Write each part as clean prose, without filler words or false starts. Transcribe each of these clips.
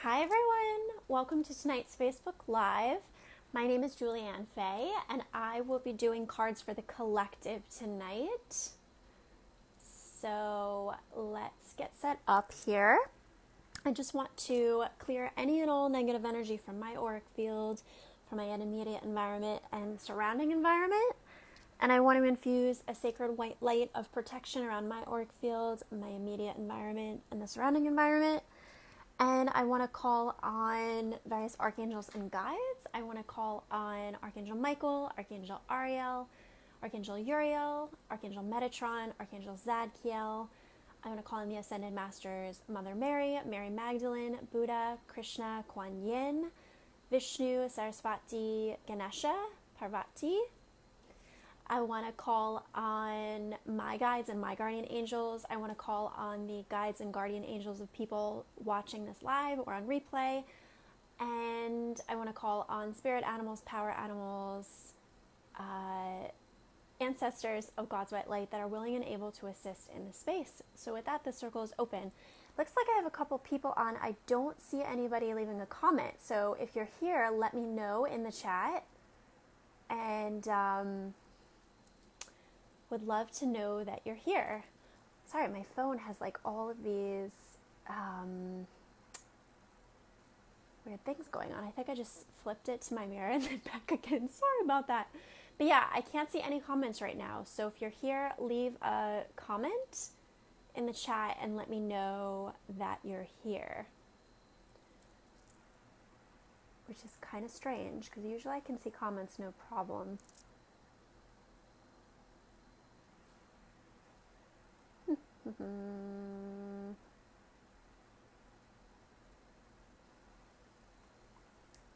Hi everyone! Welcome to tonight's Facebook Live. My name is Julianne Fay and I will be doing cards for the collective tonight. So let's get set up here. I just want to clear any and all negative energy from my auric field, from my immediate environment and surrounding environment. And I want to infuse a sacred white light of protection around my auric field, my immediate environment, and the surrounding environment. And I want to call on various archangels and guides. I want to call on Archangel Michael, Archangel Ariel, Archangel Uriel, Archangel Metatron, Archangel Zadkiel. I want to call on the Ascended Masters, Mother Mary, Mary Magdalene, Buddha, Krishna, Kuan Yin, Vishnu, Saraswati, Ganesha, Parvati. I want to call on my guides and my guardian angels. I want to call on the guides and guardian angels of people watching this live or on replay. And I want to call on spirit animals, power animals, ancestors of God's white light that are willing and able to assist in this space. So with that, the circle is open. Looks like I have a couple people on. I don't see anybody leaving a comment. So if you're here, let me know in the chat. And would love to know that you're here. Sorry, my phone has like all of these weird things going on. I think I just flipped it to my mirror and then back again. Sorry about that. But yeah, I can't see any comments right now. So if you're here, leave a comment in the chat and let me know that you're here. Which is kind of strange because usually I can see comments no problem.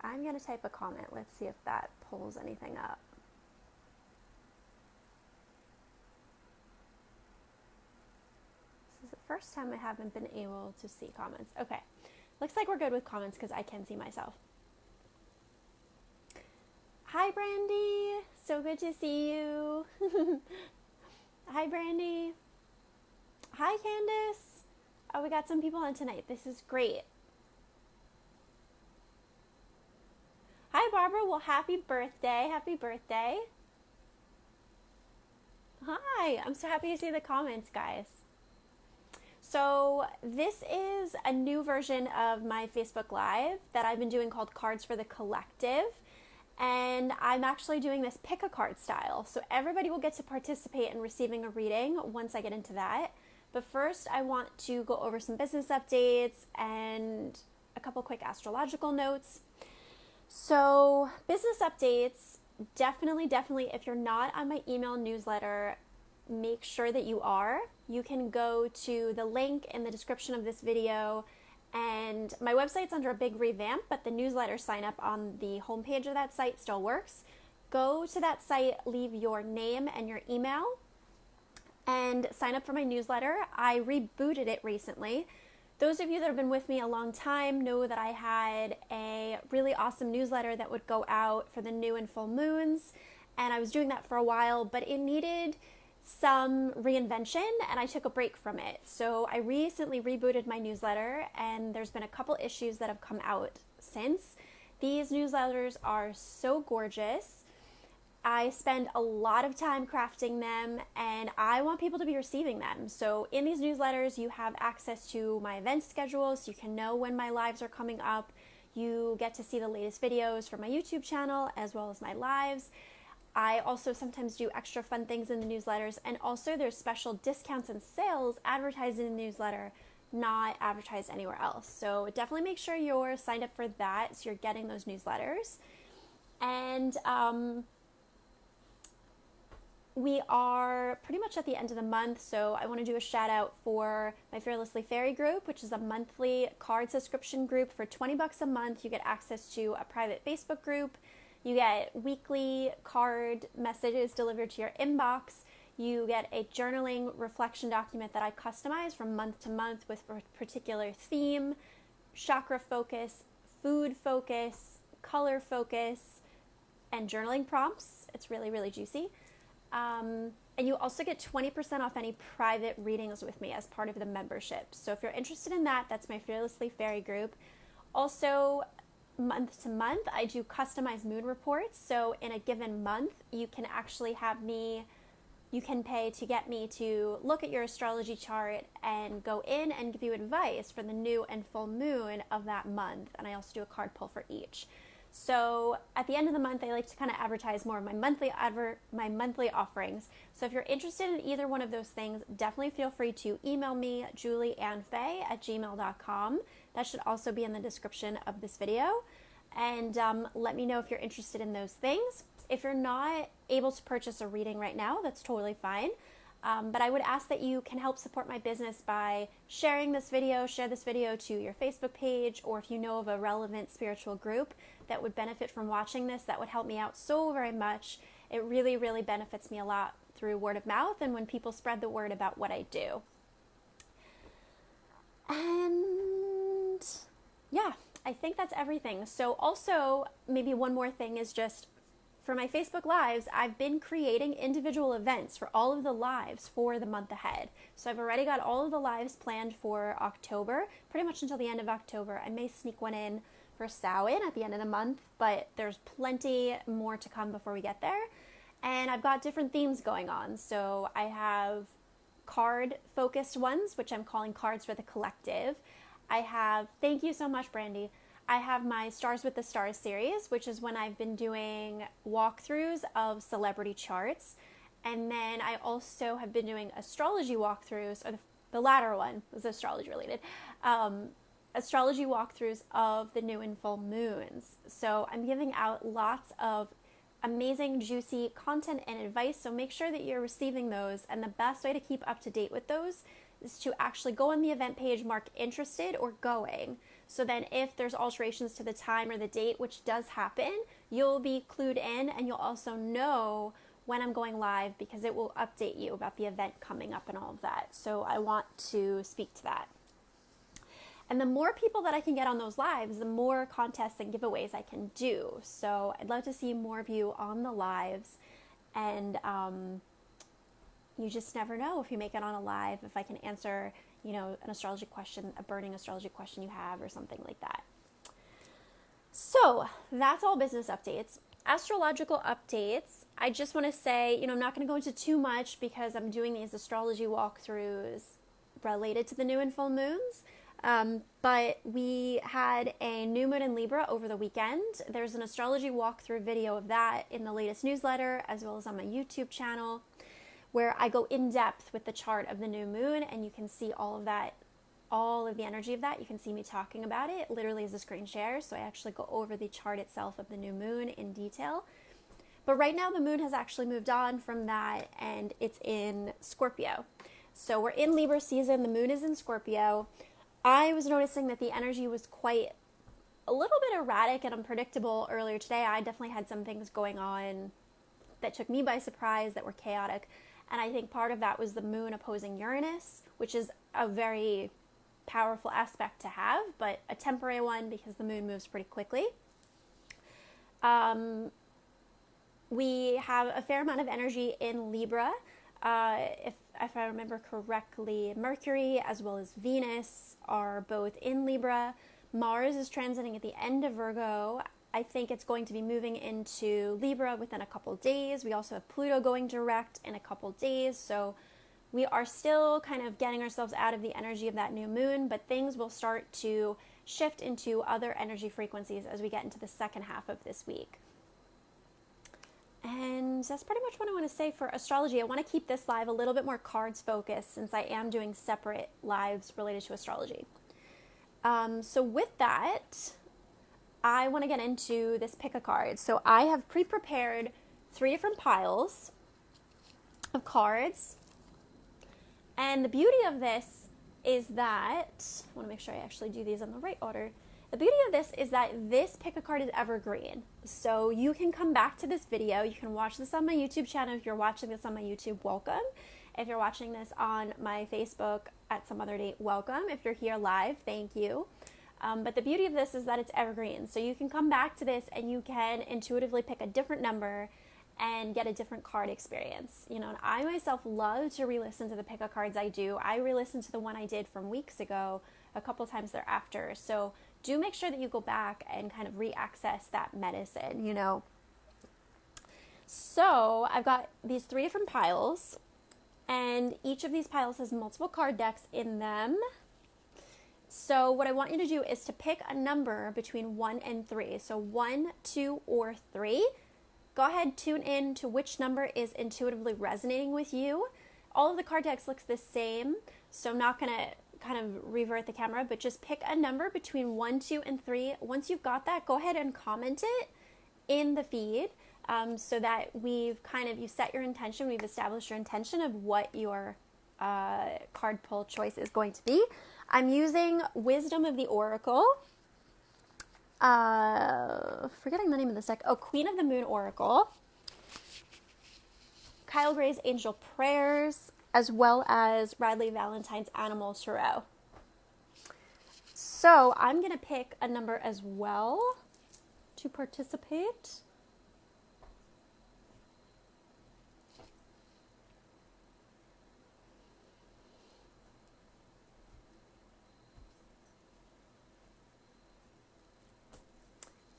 I'm going to type a comment. Let's see if that pulls anything up. This is the first time I haven't been able to see comments. Okay. Looks like we're good with comments because I can see myself. Hi, Brandy. So good to see you. Hi, Brandy. Hi, Candace. Oh, we got some people on tonight. This is great. Hi, Barbara. Well, happy birthday. Happy birthday. Hi. I'm so happy to see the comments, guys. So this is a new version of my Facebook Live that I've been doing called Cards for the Collective. And I'm actually doing this pick a card style. So everybody will get to participate in receiving a reading once I get into that. But first, I want to go over some business updates and a couple quick astrological notes. So, business updates, definitely, if you're not on my email newsletter, make sure that you are. You can go to the link in the description of this video, and my website's under a big revamp, but the newsletter sign up on the homepage of that site still works. Go to that site, leave your name and your email, and sign up for my newsletter. I rebooted it recently. Those of you that have been with me a long time know that I had a really awesome newsletter that would go out for the new and full moons, and I was doing that for a while, but it needed some reinvention, and I took a break from it. So I recently rebooted my newsletter, and there's been a couple issues that have come out since. These newsletters are so gorgeous. I spend a lot of time crafting them, and I want people to be receiving them. So in these newsletters, you have access to my event schedule, so you can know when my lives are coming up. You get to see the latest videos from my YouTube channel, as well as my lives. I also sometimes do extra fun things in the newsletters, and also there's special discounts and sales advertised in the newsletter, not advertised anywhere else. So definitely make sure you're signed up for that, so you're getting those newsletters. And we are pretty much at the end of the month, so I want to do a shout out for my Fearlessly Fairy group, which is a monthly card subscription group for $20 a month. You get access to a private Facebook group. You get weekly card messages delivered to your inbox. You get a journaling reflection document that I customize from month to month with a particular theme, chakra focus, food focus, color focus, and journaling prompts. It's really, really juicy. And you also get 20% off any private readings with me as part of the membership. So if you're interested in that, that's my Fearlessly Fairy group. Also, month to month, I do customized moon reports. So in a given month, you can actually have me, you can pay to get me to look at your astrology chart and go in and give you advice for the new and full moon of that month. And I also do a card pull for each. So at the end of the month, I like to kind of advertise more of my monthly offerings. So if you're interested in either one of those things, definitely feel free to email me, julieannfaye@gmail.com. That should also be in the description of this video. And let me know if you're interested in those things. If you're not able to purchase a reading right now, that's totally fine. But I would ask that you can help support my business by sharing this video, share this video to your Facebook page, or if you know of a relevant spiritual group that would benefit from watching this, that would help me out so very much. It really, really benefits me a lot through word of mouth and when people spread the word about what I do. And yeah, I think that's everything. So also, maybe one more thing is just for my Facebook Lives, I've been creating individual events for all of the lives for the month ahead. So I've already got all of the lives planned for October, pretty much until the end of October. I may sneak one in for Samhain at the end of the month, but there's plenty more to come before we get there. And I've got different themes going on. So I have card-focused ones, which I'm calling Cards for the Collective. I have, thank you so much, Brandy. I have my Stars with the Stars series, which is when I've been doing walkthroughs of celebrity charts. And then I also have been doing astrology walkthroughs, or the latter one was astrology related, astrology walkthroughs of the new and full moons. So I'm giving out lots of amazing, juicy content and advice. So make sure that you're receiving those. And the best way to keep up to date with those is to actually go on the event page, mark interested or going. So then if there's alterations to the time or the date, which does happen, you'll be clued in and you'll also know when I'm going live because it will update you about the event coming up and all of that. So I want to speak to that. And the more people that I can get on those lives, the more contests and giveaways I can do. So I'd love to see more of you on the lives. And you just never know if you make it on a live, if I can answer, you know, an astrology question, a burning astrology question you have or something like that. So that's all business updates. Astrological updates, I just want to say, you know, I'm not going to go into too much because I'm doing these astrology walkthroughs related to the new and full moons. But we had a new moon in Libra over the weekend. There's an astrology walkthrough video of that in the latest newsletter, as well as on my YouTube channel, where I go in depth with the chart of the new moon, and you can see all of that, all of the energy of that. You can see me talking about it literally as a screen share. So I actually go over the chart itself of the new moon in detail. But right now the moon has actually moved on from that and it's in Scorpio. So we're in Libra season. The moon is in Scorpio. I was noticing that the energy was quite a little bit erratic and unpredictable earlier today. I definitely had some things going on that took me by surprise, that were chaotic. And I think part of that was the moon opposing Uranus, which is a very powerful aspect to have, but a temporary one because the moon moves pretty quickly. We have a fair amount of energy in Libra. If I remember correctly, Mercury as well as Venus are both in Libra. Mars is transiting at the end of Virgo. I think it's going to be moving into Libra within a couple days. We also have Pluto going direct in a couple days. So we are still kind of getting ourselves out of the energy of that new moon, but things will start to shift into other energy frequencies as we get into the second half of this week. And that's pretty much what I want to say for astrology. I want to keep this live a little bit more cards focused since I am doing separate lives related to astrology. So with that, I want to get into this pick a card. So I have pre-prepared 3 different piles of cards. And the beauty of this is that, I want to make sure I actually do these in the right order. The beauty of this is that this pick a card is evergreen. So you can come back to this video. You can watch this on my YouTube channel. If you're watching this on my YouTube, welcome. If you're watching this on my Facebook at some other date, welcome. If you're here live, thank you. But the beauty of this is that it's evergreen. So you can come back to this and you can intuitively pick a different number and get a different card experience. You know, and I myself love to re-listen to the pick a cards I do. I re-listened to the one I did from weeks ago a couple times thereafter. So do make sure that you go back and kind of re-access that medicine, you know. So I've got these 3 different piles, and each of these piles has multiple card decks in them. So what I want you to do is to pick a number between 1 and 3. So 1, 2, or 3. Go ahead, tune in to which number is intuitively resonating with you. All of the card decks looks the same, so I'm not going to kind of revert the camera, but just pick a number between 1, 2, and 3. Once you've got that, go ahead and comment it in the feed, so that you set your intention, we've established your intention of what your card pull choice is going to be. I'm using Wisdom of the Oracle. Forgetting the name of this deck. Oh, Queen of the Moon Oracle. Kyle Gray's Angel Prayers, as well as Radley Valentine's Animal Tarot. So I'm going to pick a number as well to participate.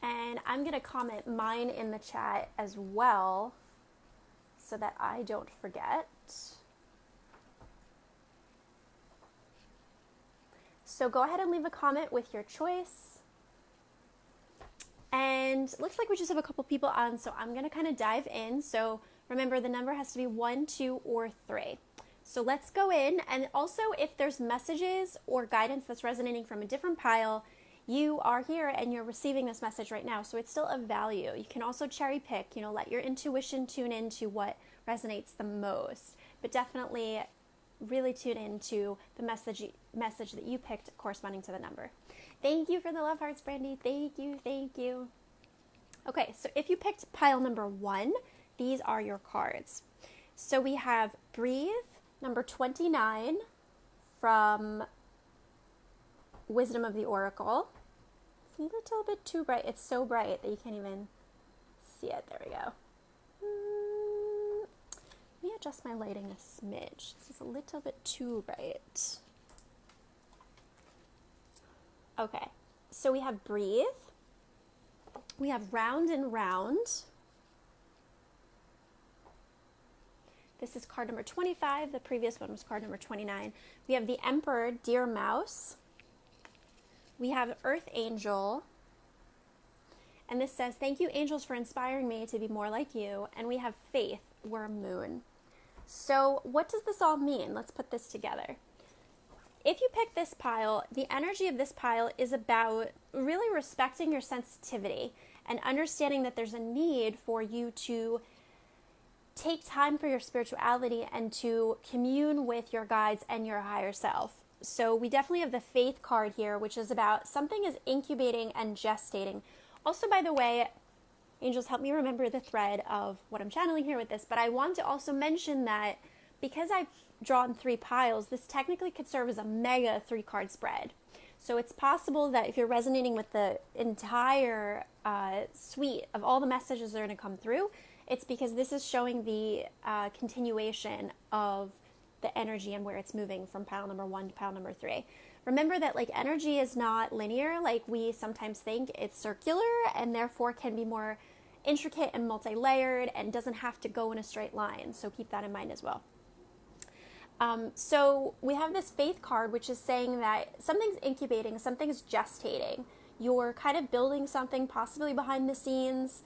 And I'm going to comment mine in the chat as well so that I don't forget. So go ahead and leave a comment with your choice. And looks like we just have a couple people on, so I'm going to kind of dive in. So remember, the number has to be 1, 2, or 3. So let's go in. And also, if there's messages or guidance that's resonating from a different pile, you are here and you're receiving this message right now, so it's still of value. You can also cherry pick, let your intuition tune into what resonates the most, but definitely really tune into the message that you picked corresponding to the number. Thank you for the love hearts, Brandy. Thank you. Okay, so if you picked pile number 1, these are your cards. So we have Breathe, number 29 from Wisdom of the Oracle. It's a little bit too bright. It's so bright that you can't even see it. There we go. Let me adjust my lighting a smidge. This is a little bit too bright. Okay, so we have Breathe. We have Round and Round. This is card number 25. The previous one was card number 29. We have the Emperor, Dear Mouse. We have Earth Angel, and this says, thank you, angels, for inspiring me to be more like you. And we have Faith, Worm Moon. So what does this all mean? Let's put this together. If you pick this pile, the energy of this pile is about really respecting your sensitivity and understanding that there's a need for you to take time for your spirituality and to commune with your guides and your higher self. So we definitely have the Faith card here, which is about something is incubating and gestating. Also, by the way, angels, help me remember the thread of what I'm channeling here with this, but I want to also mention that because I've drawn 3 piles, this technically could serve as a mega 3-card spread. So it's possible that if you're resonating with the entire suite of all the messages that are going to come through, it's because this is showing the continuation of the energy and where it's moving from pile number 1 to pile number 3. Remember that energy is not linear. We sometimes think it's circular and therefore can be more intricate and multi-layered and doesn't have to go in a straight line. So keep that in mind as well. So we have this Faith card, which is saying that something's incubating, something's gestating. You're kind of building something possibly behind the scenes.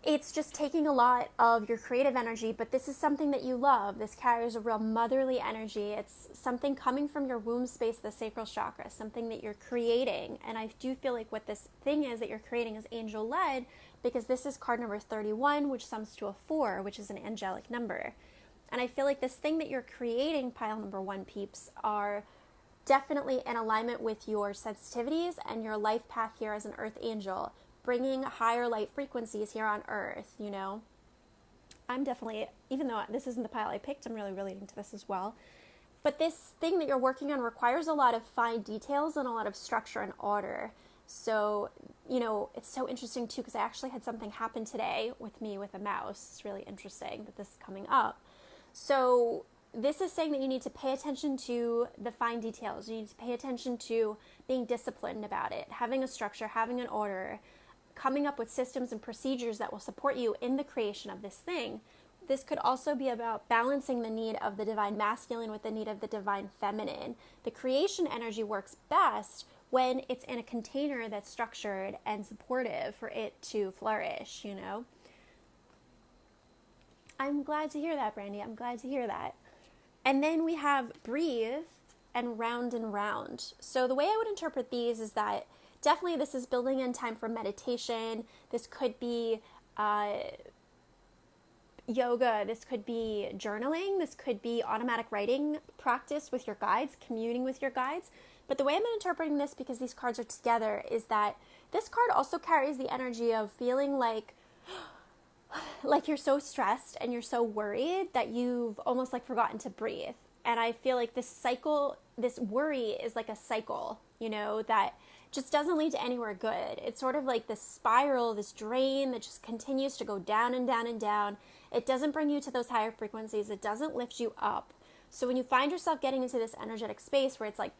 It's just taking a lot of your creative energy, but this is something that you love. This carries a real motherly energy. It's something coming from your womb space, the sacral chakra, something that you're creating. And I do feel like what this thing is that you're creating is angel-led, because this is card number 31, which sums to a 4, which is an angelic number. And I feel like this thing that you're creating, pile number 1 peeps, are definitely in alignment with your sensitivities and your life path here as an earth angel, bringing higher light frequencies here on earth, I'm definitely, even though this isn't the pile I picked, I'm really relating to this as well. But this thing that you're working on requires a lot of fine details and a lot of structure and order. So, it's so interesting too, because I actually had something happen today with me with a mouse. It's really interesting that this is coming up. So this is saying that you need to pay attention to the fine details. You need to pay attention to being disciplined about it, having a structure, having an order, coming up with systems and procedures that will support you in the creation of this thing. This could also be about balancing the need of the divine masculine with the need of the divine feminine. The creation energy works best when it's in a container that's structured and supportive for it to flourish, you know? I'm glad to hear that, Brandy. I'm glad to hear that. And then we have breathe and round. So the way I would interpret these is that definitely this is building in time for meditation. This could be yoga. This could be journaling. This could be automatic writing practice with your guides, communing with your guides. But the way I'm interpreting this, because these cards are together, is that this card also carries the energy of feeling like you're so stressed and you're so worried that you've almost like forgotten to breathe. And I feel like this cycle, this worry is like a cycle, you know, that just doesn't lead to anywhere good. It's sort of like this spiral, this drain that just continues to go down and down and down. It doesn't bring you to those higher frequencies. It doesn't lift you up. So when you find yourself getting into this energetic space where it's like,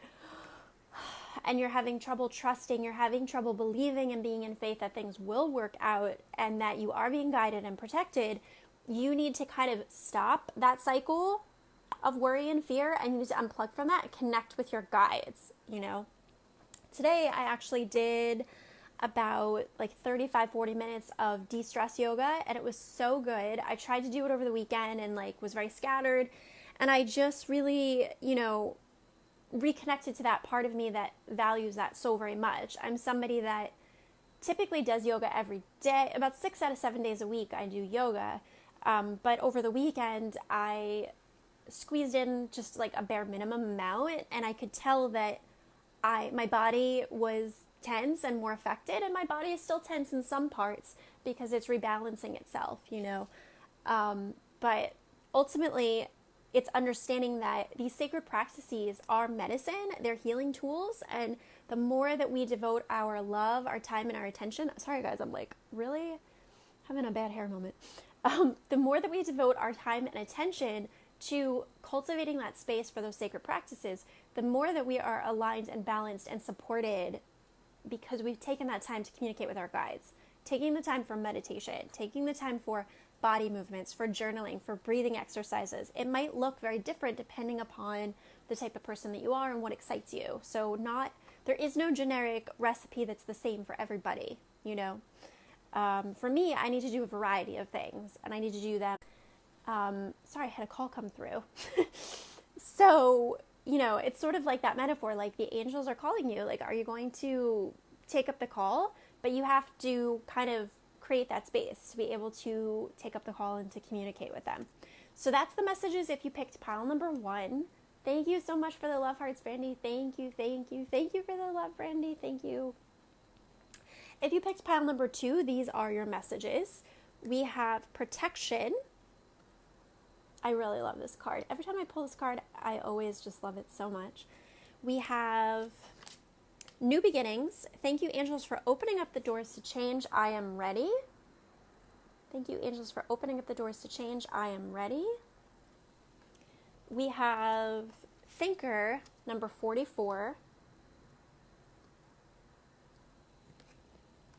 and you're having trouble trusting, you're having trouble believing and being in faith that things will work out and that you are being guided and protected, you need to kind of stop that cycle of worry and fear, and you need to unplug from that and connect with your guides, you know. Today I actually did about like 35-40 minutes of de-stress yoga, and it was so good. I tried to do it over the weekend and like was very scattered, and I just really, you know, reconnected to that part of me that values that so very much. I'm somebody that typically does yoga every day. About 6 out of 7 days a week I do yoga, but over the weekend I squeezed in just like a bare minimum amount, and I could tell that my body was tense and more affected, and my body is still tense in some parts because it's rebalancing itself, you know. But ultimately, it's understanding that these sacred practices are medicine, they're healing tools, and the more that we devote our love, our time, and our attention, sorry guys, I'm like really having a bad hair moment. The more that we devote our time and attention to cultivating that space for those sacred practices, the more that we are aligned and balanced and supported because we've taken that time to communicate with our guides, taking the time for meditation, taking the time for body movements, for journaling, for breathing exercises. It might look very different depending upon the type of person that you are and what excites you. So there is no generic recipe that's the same for everybody, you know. For me, I need to do a variety of things, and I need to do them. Sorry, I had a call come through. So, you know, it's sort of like that metaphor, like the angels are calling you, like, are you going to take up the call? But you have to kind of create that space to be able to take up the call and to communicate with them. So that's the messages if you picked pile number 1. Thank you so much for the love hearts, Brandy. Thank you for the love, Brandy. Thank you. If you picked pile number 2, these are your messages. We have protection. I really love this card. Every time I pull this card, I always just love it so much. We have new beginnings. Thank you, angels, for opening up the doors to change. I am ready. Thank you, angels, for opening up the doors to change. I am ready. We have thinker, number 44.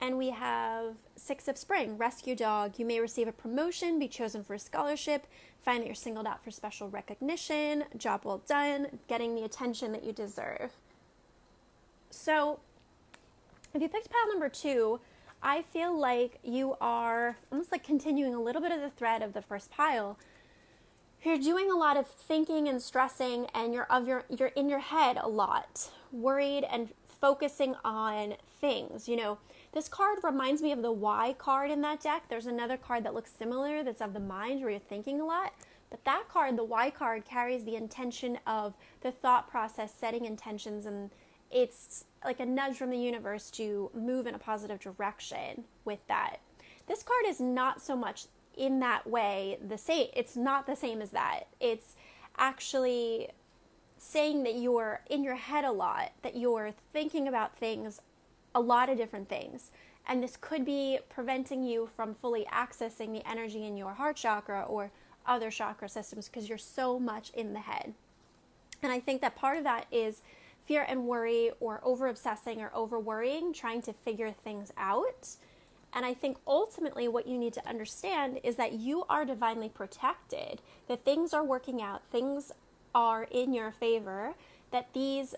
And we have 6 of spring, rescue dog. You may receive a promotion, be chosen for a scholarship, find that you're singled out for special recognition, job well done, getting the attention that you deserve. So if you picked pile number 2, I feel like you are almost like continuing a little bit of the thread of the first pile. You're doing a lot of thinking and stressing, and you're in your head a lot, worried and focusing on things. You know, this card reminds me of the Y card in that deck. There's another card that looks similar that's of the mind where you're thinking a lot. But that card, the Y card, carries the intention of the thought process, setting intentions, and it's like a nudge from the universe to move in a positive direction with that. This card is not so much in that way the same. It's not the same as that. It's actually saying that you're in your head a lot, that you're thinking about things, a lot of different things. And this could be preventing you from fully accessing the energy in your heart chakra or other chakra systems because you're so much in the head. And I think that part of that is fear and worry, or over obsessing or over worrying, trying to figure things out. And I think ultimately what you need to understand is that you are divinely protected, that things are working out, things are in your favor, that these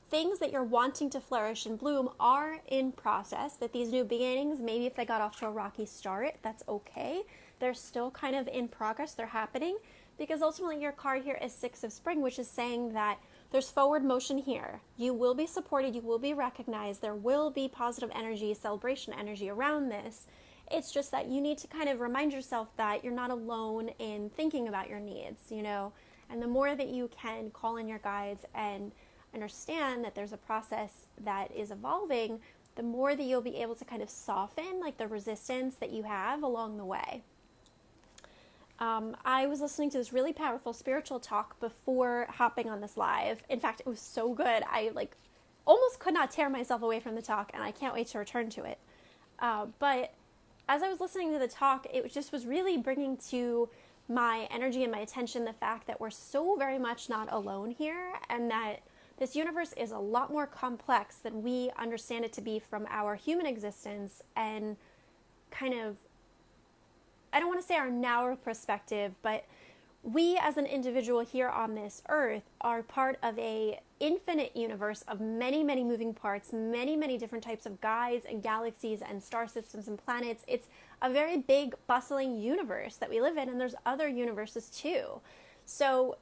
things that you're wanting to flourish and bloom are in process, that these new beginnings, maybe if they got off to a rocky start, that's okay. They're still kind of in progress, they're happening, because ultimately your card here is Six of Spring, which is saying that there's forward motion here. You will be supported, you will be recognized, there will be positive energy, celebration energy around this. It's just that you need to kind of remind yourself that you're not alone in thinking about your needs, you know, and the more that you can call in your guides and understand that there's a process that is evolving, the more that you'll be able to kind of soften like the resistance that you have along the way. I was listening to this really powerful spiritual talk before hopping on this live. In fact, it was so good. I like almost could not tear myself away from the talk, and I can't wait to return to it. But as I was listening to the talk, it just was really bringing to my energy and my attention the fact that we're so very much not alone here, and that this universe is a lot more complex than we understand it to be from our human existence and kind of, I don't want to say our narrow perspective, but we as an individual here on this earth are part of a infinite universe of many, many moving parts, many, many different types of guides and galaxies and star systems and planets. It's a very big, bustling universe that we live in, and there's other universes too. So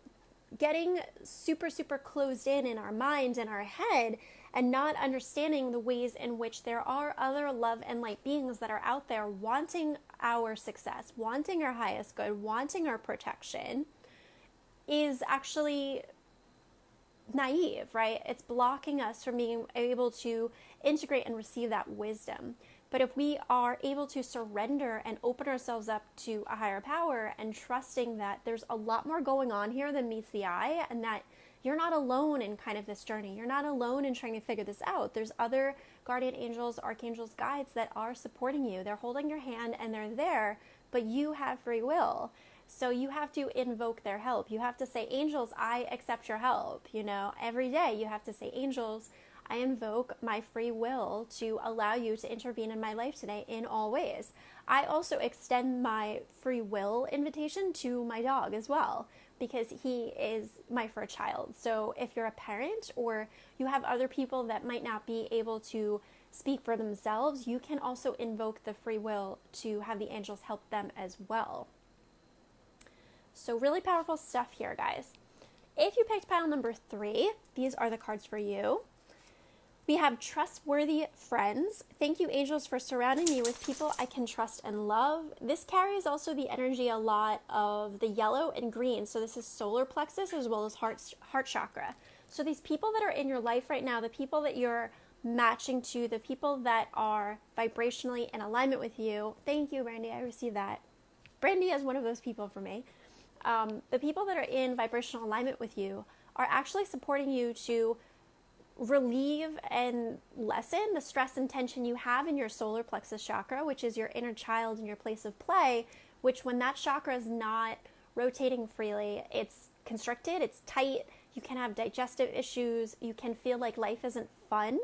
getting super, super closed in our mind and our head and not understanding the ways in which there are other love and light beings that are out there wanting our success, wanting our highest good, wanting our protection, is actually naive, right? It's blocking us from being able to integrate and receive that wisdom. But if we are able to surrender and open ourselves up to a higher power and trusting that there's a lot more going on here than meets the eye, and that you're not alone in kind of this journey. You're not alone in trying to figure this out. There's other guardian angels, archangels, guides that are supporting you. They're holding your hand and they're there, but you have free will. So you have to invoke their help. You have to say, angels, I accept your help. You know, every day you have to say, angels, I invoke my free will to allow you to intervene in my life today in all ways. I also extend my free will invitation to my dog as well, because he is my fur child. So if you're a parent or you have other people that might not be able to speak for themselves, you can also invoke the free will to have the angels help them as well. So really powerful stuff here, guys. If you picked pile number 3, these are the cards for you. We have trustworthy friends. Thank you, angels, for surrounding me with people I can trust and love. This carries also the energy a lot of the yellow and green. So this is solar plexus as well as heart chakra. So these people that are in your life right now, the people that you're matching to, the people that are vibrationally in alignment with you. Thank you, Brandy. I received that. Brandy is one of those people for me. The people that are in vibrational alignment with you are actually supporting you to relieve and lessen the stress and tension you have in your solar plexus chakra, which is your inner child and your place of play, which when that chakra is not rotating freely, it's constricted, it's tight, you can have digestive issues, you can feel like life isn't fun.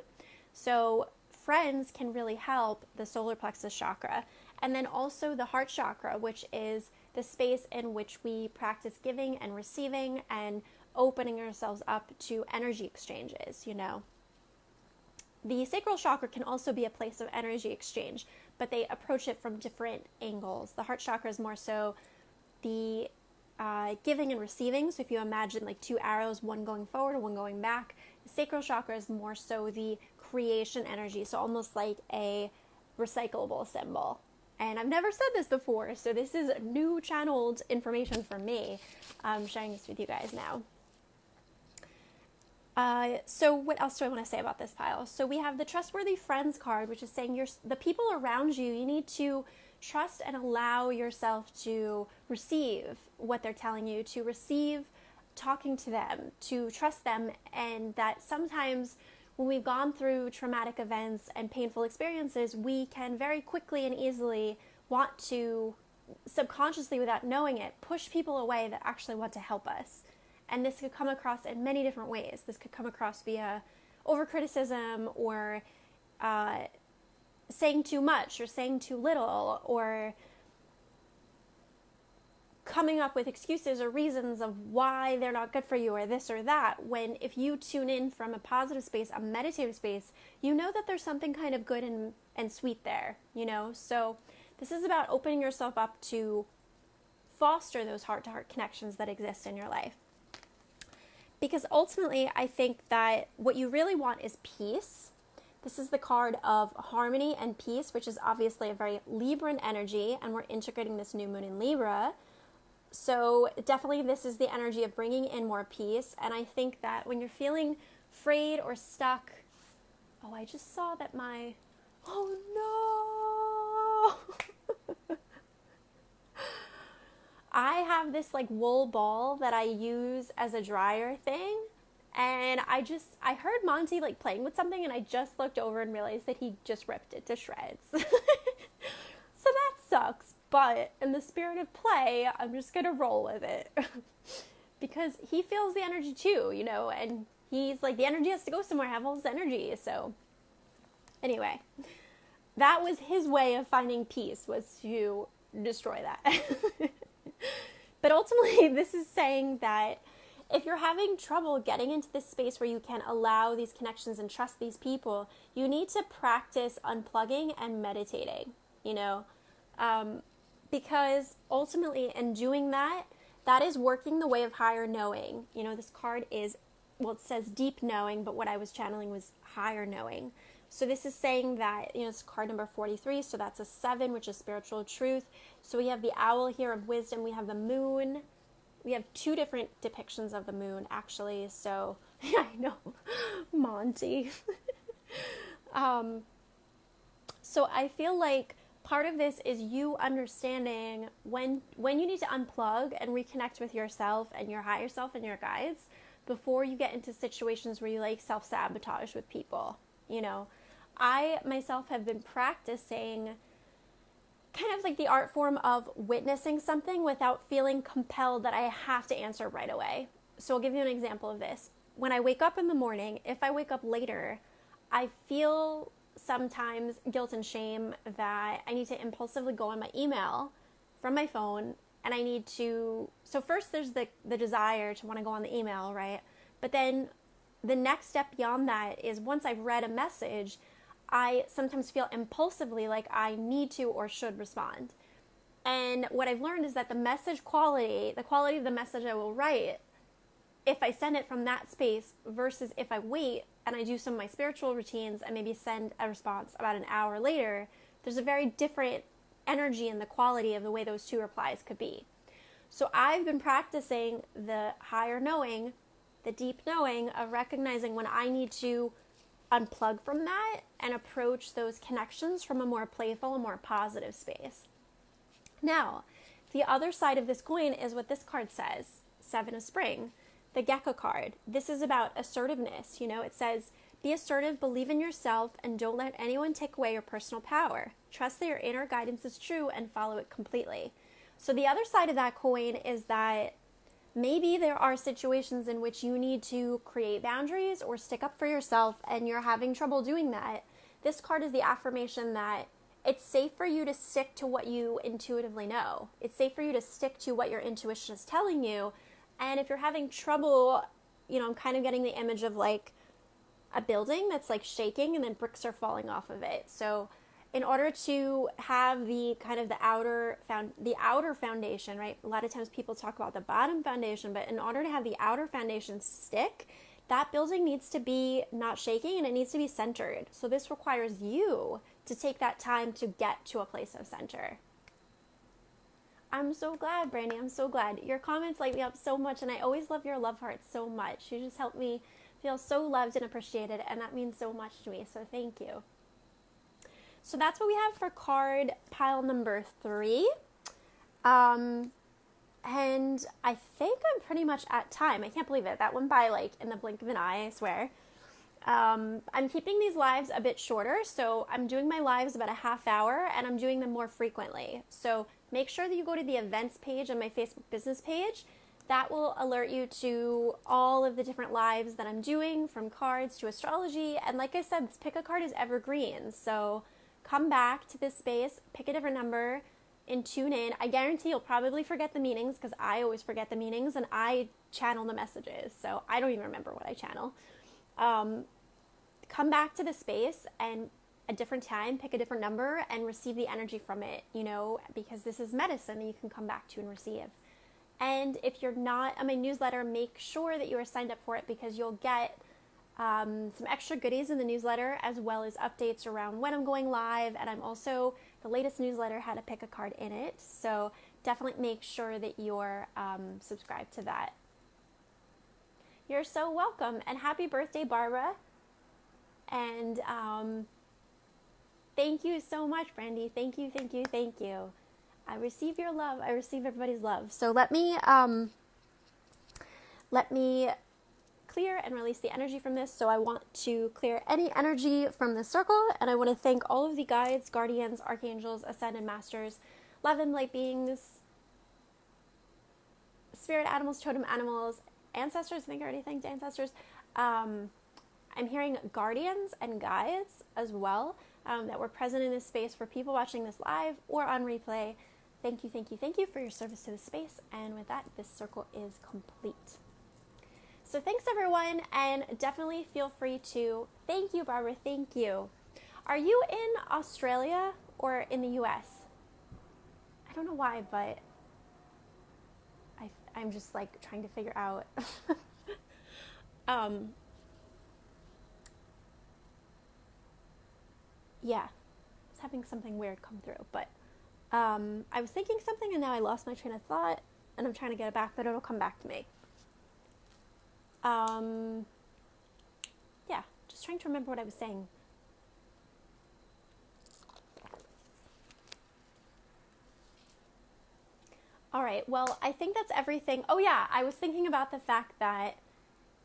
So friends can really help the solar plexus chakra. And then also the heart chakra, which is the space in which we practice giving and receiving and opening ourselves up to energy exchanges, you know. The sacral chakra can also be a place of energy exchange, but they approach it from different angles. The heart chakra is more so the giving and receiving. So if you imagine like 2 arrows, one going forward and one going back, the sacral chakra is more so the creation energy. So almost like a recyclable symbol. And I've never said this before, so this is new channeled information for me. I'm sharing this with you guys now. So what else do I want to say about this pile? So we have the trustworthy friends card, which is saying the people around you, you need to trust and allow yourself to receive what they're telling you, to receive talking to them, to trust them, and that sometimes when we've gone through traumatic events and painful experiences, we can very quickly and easily want to subconsciously, without knowing it, push people away that actually want to help us. And this could come across in many different ways. This could come across via over-criticism, or saying too much or saying too little, or coming up with excuses or reasons of why they're not good for you or this or that, when if you tune in from a positive space, a meditative space, you know that there's something kind of good and sweet there, you know? So this is about opening yourself up to foster those heart-to-heart connections that exist in your life. Because ultimately, I think that what you really want is peace. This is the card of harmony and peace, which is obviously a very Libran energy, and we're integrating this new moon in Libra. So definitely this is the energy of bringing in more peace. And I think that when you're feeling afraid or stuck, oh, I just saw that oh no! I have this like wool ball that I use as a dryer thing. And I heard Monty like playing with something, and I just looked over and realized that he just ripped it to shreds. So that sucks. But in the spirit of play, I'm just going to roll with it. Because he feels the energy too, you know, and he's like, the energy has to go somewhere, have all this energy. So anyway, that was his way of finding peace, was to destroy that. But ultimately, this is saying that if you're having trouble getting into this space where you can allow these connections and trust these people, you need to practice unplugging and meditating, you know, because ultimately in doing that, that is working the way of higher knowing. You know, this card is, well, it says deep knowing, but what I was channeling was higher knowing. So this is saying that, you know, it's card number 43, so that's a 7, which is spiritual truth. So we have the owl here of wisdom, we have the moon. We have 2 different depictions of the moon, actually. So, yeah, I know, Monty. So I feel like part of this is you understanding when you need to unplug and reconnect with yourself and your higher self and your guides before you get into situations where you like self-sabotage with people. You know, I myself have been practicing kind of like the art form of witnessing something without feeling compelled that I have to answer right away. So I'll give you an example of this. When I wake up in the morning, if I wake up later, I feel sometimes guilt and shame that I need to impulsively go on my email from my phone, and I need to, so first there's the desire to want to go on the email, right? But then the next step beyond that is once I've read a message, I sometimes feel impulsively like I need to or should respond. And what I've learned is that the message quality, the quality of the message I will write, if I send it from that space versus if I wait and I do some of my spiritual routines and maybe send a response about an hour later, there's a very different energy in the quality of the way those 2 replies could be. So I've been practicing the higher knowing, the deep knowing of recognizing when I need to unplug from that and approach those connections from a more playful and more positive space. Now, the other side of this coin is what this card says, 7 of Spring, the Gecko card. This is about assertiveness. You know, it says, be assertive, believe in yourself, and don't let anyone take away your personal power. Trust that your inner guidance is true and follow it completely. So the other side of that coin is that maybe there are situations in which you need to create boundaries or stick up for yourself and you're having trouble doing that. This card is the affirmation that it's safe for you to stick to what you intuitively know. It's safe for you to stick to what your intuition is telling you. And if you're having trouble, you know, I'm kind of getting the image of like a building that's like shaking and then bricks are falling off of it. So in order to have the kind of the outer foundation, right? A lot of times people talk about the bottom foundation, but in order to have the outer foundation stick, that building needs to be not shaking and it needs to be centered. So this requires you to take that time to get to a place of center. I'm so glad, Brandy. I'm so glad. Your comments light me up so much, and I always love your love hearts so much. You just help me feel so loved and appreciated, and that means so much to me, so thank you. So that's what we have for card pile number 3. And I think I'm pretty much at time. I can't believe it. That went by like in the blink of an eye, I swear. I'm keeping these lives a bit shorter, so I'm doing my lives about a half hour, and I'm doing them more frequently. So make sure that you go to the events page on my Facebook business page. That will alert you to all of the different lives that I'm doing, from cards to astrology. And like I said, this pick a card is evergreen. So come back to this space, pick a different number, and tune in. I guarantee you'll probably forget the meanings, because I always forget the meanings and I channel the messages. So I don't even remember what I channel. Come back to the space and a different time, pick a different number and receive the energy from it, you know, because this is medicine that you can come back to and receive. And if you're not on my newsletter, make sure that you are signed up for it, because you'll get some extra goodies in the newsletter, as well as updates around when I'm going live. And I'm also, the latest newsletter had a pick a card in it. So definitely make sure that you're subscribed to that. You're so welcome. And happy birthday, Barbara. And thank you so much, Brandy. Thank you, thank you, thank you. I receive your love. I receive everybody's love. So let me clear and release the energy from this. So I want to clear any energy from this circle, and I want to thank all of the guides, guardians, archangels, ascended masters, love and light beings, spirit animals, totem animals, ancestors. I think I already thanked ancestors. I'm hearing guardians and guides as well, that were present in this space for people watching this live or on replay. Thank you, thank you, thank you for your service to the space. And with that, this circle is complete. So thanks, everyone, and definitely feel free to, thank you, Barbara, thank you. Are you in Australia or in the US? I don't know why, but I'm just like trying to figure out. Yeah, I was having something weird come through, but I was thinking something and now I lost my train of thought and I'm trying to get it back, but it'll come back to me. Yeah, just trying to remember what I was saying. All right, well, I think that's everything. Oh yeah, I was thinking about the fact that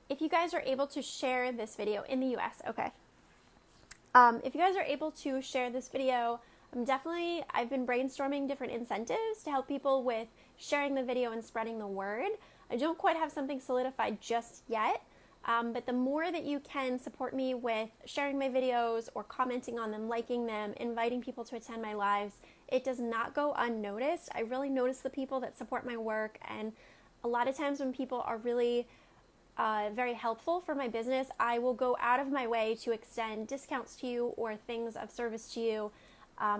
if you guys are able to share this video in the US, okay. If you guys are able to share this video, I've been brainstorming different incentives to help people with sharing the video and spreading the word. I don't quite have something solidified just yet, but the more that you can support me with sharing my videos or commenting on them, liking them, inviting people to attend my lives, it does not go unnoticed. I really notice the people that support my work, and a lot of times when people are really very helpful for my business, I will go out of my way to extend discounts to you or things of service to you,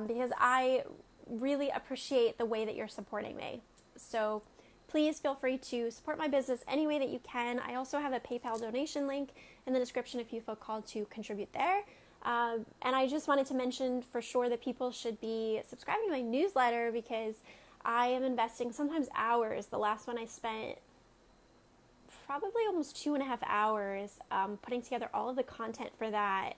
because I really appreciate the way that you're supporting me. So please feel free to support my business any way that you can. I also have a PayPal donation link in the description if you feel called to contribute there. And I just wanted to mention for sure that people should be subscribing to my newsletter, because I am investing sometimes hours. The last one I spent probably almost 2.5 hours putting together all of the content for that.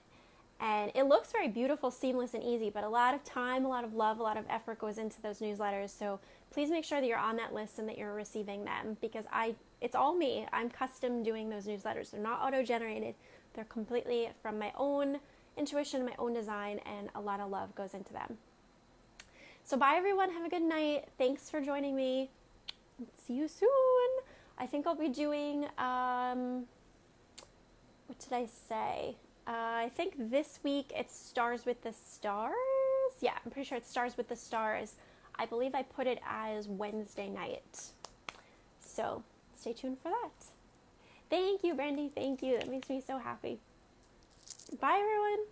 And it looks very beautiful, seamless, and easy, but a lot of time, a lot of love, a lot of effort goes into those newsletters. So please make sure that you're on that list and that you're receiving them, because it's all me. I'm custom doing those newsletters. They're not auto-generated. They're completely from my own intuition, my own design, and a lot of love goes into them. So bye, everyone. Have a good night. Thanks for joining me. See you soon. I think I'll be doing, what did I say? I think this week it's Stars with the Stars. Yeah, I'm pretty sure it's Stars with the Stars. I believe I put it as Wednesday night. So stay tuned for that. Thank you, Brandy. Thank you. That makes me so happy. Bye, everyone.